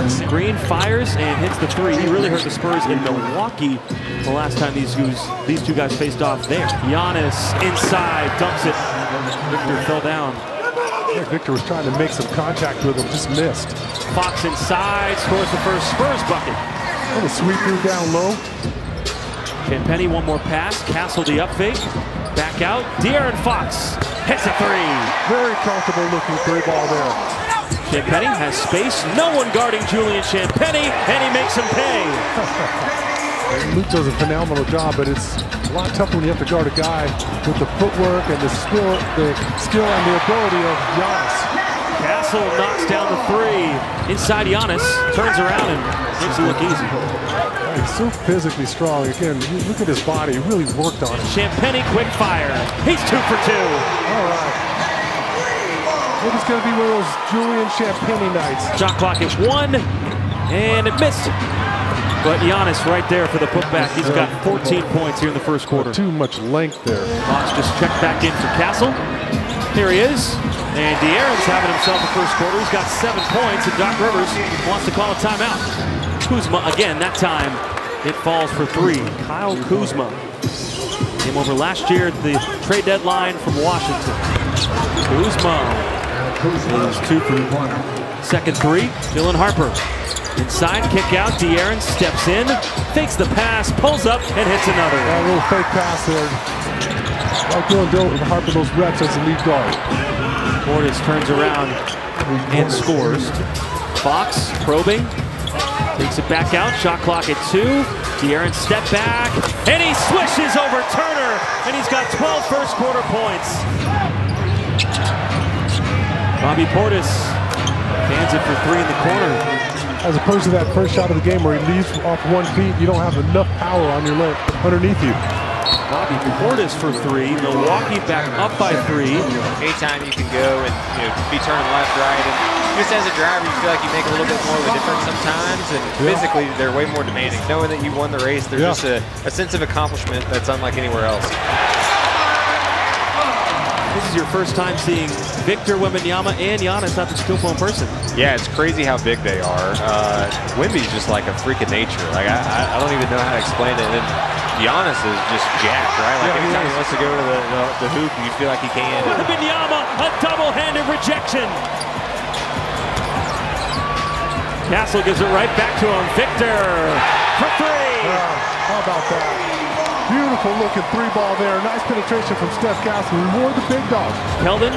Fox. Green fires and hits the three. He really hurt the Spurs in Milwaukee the last time these two guys faced off there. Giannis inside, dumps it. Victor fell down. Yeah, Victor was trying to make some contact with him, just missed. Fox inside, scores the first Spurs bucket. Oh, the sweep through down low. Champagnie, one more pass. Castle the up fake. Back out. De'Aaron Fox hits a three. Very comfortable looking three ball there. Champagnie has space. No one guarding Julian Champagnie, and he makes him pay. Luke does a phenomenal job, but it's a lot tougher when you have to guard a guy with the footwork and the skill and the ability of Giannis. Castle knocks down the three. Inside Giannis, turns around and makes it look easy. He's so physically strong. Again, look at his body. He really worked on it. Champagnie quick fire. He's 2 for 2. All right. Maybe it's going to be one of those Julian Champagnie nights. Shot clock at 1, and it missed. But Giannis right there for the putback. He's got 14 points here in the first quarter. Too much length there. Fox just checked back in for Castle. Here he is. And De'Aaron's having himself a first quarter. He's got 7 points, and Doc Rivers wants to call a timeout. Kuzma again, that time it falls for 3. Kyle Kuzma came over last year at the trade deadline from Washington. Kuzma is 2 for 1. Second 3, Dylan Harper. Inside, kick out, De'Aaron steps in, fakes the pass, pulls up, and hits another. A little fake pass there. Like Dylan Harper, those reps as the lead guard. Portis turns around and scores. Fox probing, takes it back out, shot clock at 2. De'Aaron step back, and he swishes over Turner, and he's got 12 first quarter points. Bobby Portis hands it for 3 in the corner. As opposed to that first shot of the game where he leaves off 1 feet, you don't have enough power on your leg underneath you. Bobby Portis for 3. Milwaukee back up by 3. Anytime you can go and be turning left, right, and just as a driver, you feel like you make a little bit more of a difference sometimes. And physically, they're way more demanding. Knowing that you won the race, there's just a sense of accomplishment that's unlike anywhere else. This is your first time seeing Victor Wembanyama and Giannis Antetokounmpo in person. Yeah, it's crazy how big they are. Wemby's just like a freak of nature. Like I don't even know how to explain it. And Giannis is just jacked, right? Like every time he wants to go to the hoop, you feel like he can. Wembanyama, a double-handed rejection. Castle gives it right back to him. Victor for 3. How about that? Beautiful looking 3 ball there. Nice penetration from Steph Castle. More the big dog. Keldon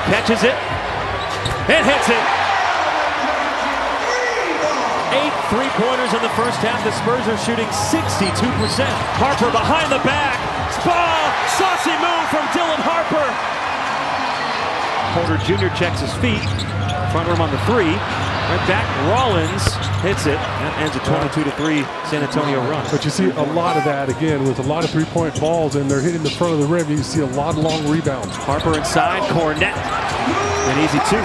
catches it and hits it. 8 3-pointers in the first half. The Spurs are shooting 62%. Harper behind the back. Saucy move from Dylan Harper. Porter Jr. checks his feet. Front room on the 3. Right back, Rollins hits it. That ends a 22-3 San Antonio run. But you see a lot of that again with a lot of 3-point balls, and they're hitting the front of the rim. You see a lot of long rebounds. Harper inside, Cornette. An easy 2.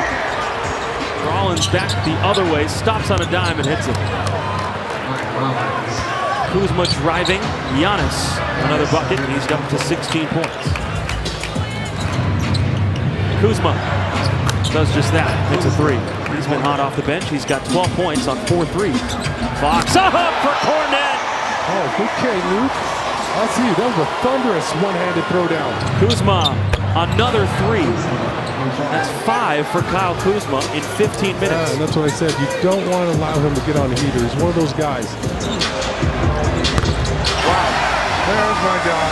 Rollins back the other way, stops on a dime and hits it. Kuzma driving. Giannis, another bucket. He's up to 16 points. Kuzma does just that. Hits a 3. He's been hot off the bench. He's got 12 points on 4 threes. Fox up for Cornette. Oh, good K, Luke. I see. That was a thunderous one-handed throwdown. Kuzma, another 3. That's 5 for Kyle Kuzma in 15 minutes. Yeah, and that's what I said. You don't want to allow him to get on the heater. He's one of those guys. Wow. There's my guy.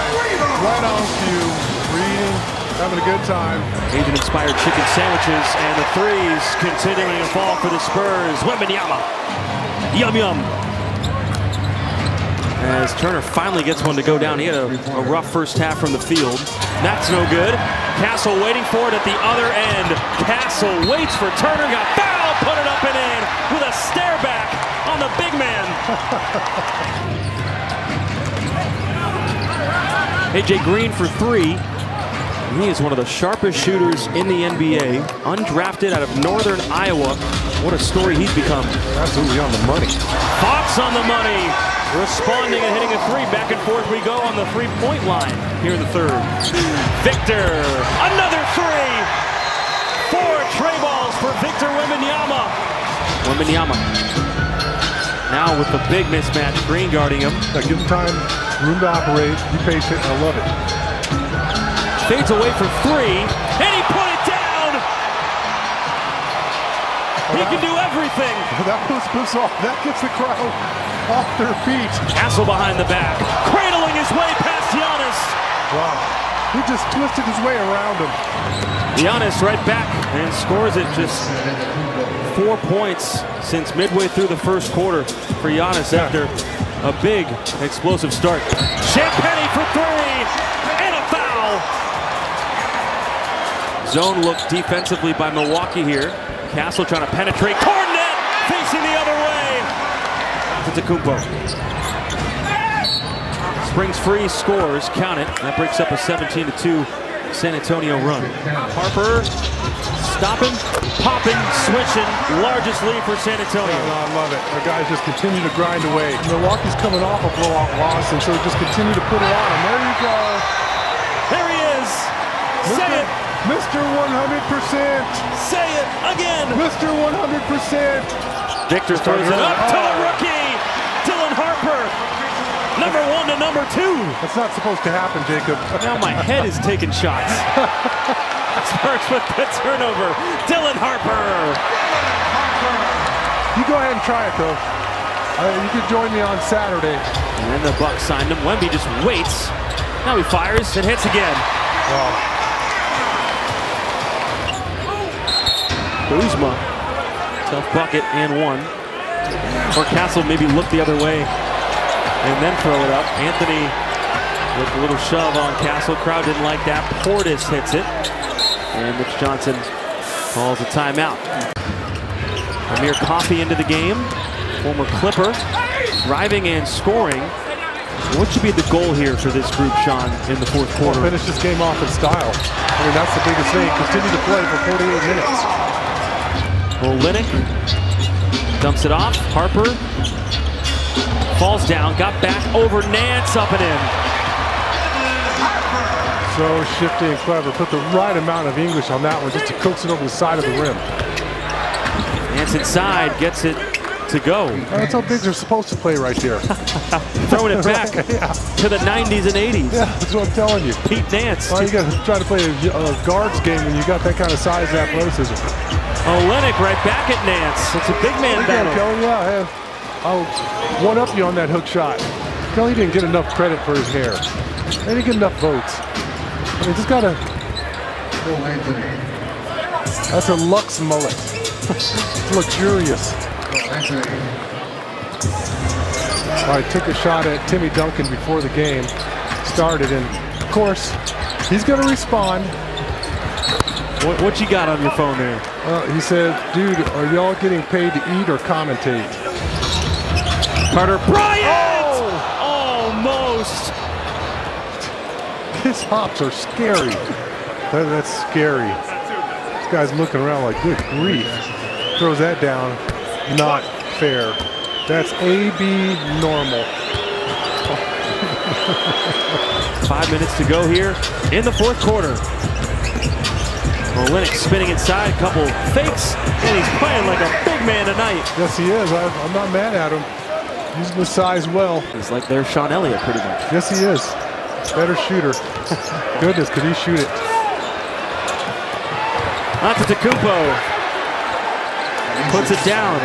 Right on cue. Reading. Having a good time. Asian-inspired chicken sandwiches, and the 3s continuing to fall for the Spurs. Wembanyama. Yum, yum. As Turner finally gets one to go down. He had a rough first half from the field. That's no good. Castle waiting for it at the other end. Castle waits for Turner. Got fouled. Put it up and in with a stare back on the big man. AJ Green for 3. He is one of the sharpest shooters in the NBA. Undrafted out of Northern Iowa. What a story he's become. Absolutely on the money. Fox on the money. Responding and hitting a 3. Back and forth we go on the 3-point line here in the 3rd. Victor, another 3. 4 tray balls for Victor Wembanyama. Wembanyama Now with the big mismatch, Green guarding him. Now give him time, room to operate. Be patient. I love it. Fades away for three, and he put it down. He can do everything. That was off. That gets the crowd off their feet. Castle behind the back, cradling his way past Giannis. Wow. He just twisted his way around him. Giannis right back and scores it. Just 4 points since midway through the first quarter for Giannis after a big explosive start. Champagny for three and a foul. Zone look defensively by Milwaukee here. Castle trying to penetrate. Cornet facing the other way. Antetokounmpo. Springs free, scores, count it. That breaks up a 17-2 San Antonio run. Harper stopping, popping, switching. Largest lead for San Antonio. I love it. Our guys just continue to grind away. Milwaukee's coming off a blowout loss, and so just continue to put it on. And there you go. There he is. Say it. Mr. 100%. Say it again. Mr. 100%. Victor throws it up to the rookie, Dylan Harper. Number 1 to number 2. That's not supposed to happen, Jacob. Now my head is taking shots. Spurs with the turnover. Dylan Harper. You go ahead and try it, though. You can join me on Saturday. And then the Bucks signed him. Wemby just waits. Now he fires and hits again. Wow. Kuzma. Tough bucket and one. Or Castle maybe look the other way and then throw it up. Anthony with a little shove on Castle. Crowd didn't like that. Portis hits it. And Mitch Johnson calls a timeout. Amir Coffey into the game. Former Clipper. Driving and scoring. What should be the goal here for this group, Sean, in the fourth quarter? Well, finish this game off in style. I mean, that's the biggest thing. Continue to play for 48 minutes. Olynyk dumps it off. Harper falls down, got back over Nance, up and in. So shifty and clever. Put the right amount of English on that one just to coax it over the side of the rim. Nance inside, gets it to go. That's how bigs are supposed to play right there. Throwing it back to the 90s and 80s. Yeah, that's what I'm telling you. Pete Nance. Well, you got to try to play a guards game when you got that kind of size and athleticism. Olynyk right back at Nance. It's a big man battle. Kelly, yeah, I'll one up you on that hook shot. Kelly didn't get enough credit for his hair. They didn't get enough votes. I mean, just gotta. That's a Lux mullet. It's luxurious. All right, took a shot at Timmy Duncan before the game started, and of course, he's gonna respond. What you got on your phone there? He said, dude, are y'all getting paid to eat or commentate? Carter Bryant! Almost! His hops are scary. That's scary. This guy's looking around like, good grief. Throws that down. Not fair. That's AB normal. 5 minutes to go here in the fourth quarter. Olynyk spinning inside, couple fakes, and he's playing like a big man tonight. Yes, he is. I'm not mad at him. Using the size well. He's like their Sean Elliott, pretty much. Yes, he is. Better shooter. Goodness, could he shoot it? Antetokounmpo puts it down.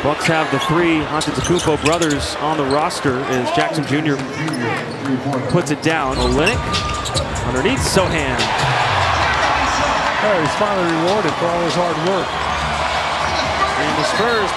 Bucks have the three Antetokounmpo brothers on the roster as Jackson Jr. puts it down. Olynyk underneath Sohan. Oh, he's finally rewarded for all his hard work. And the Spurs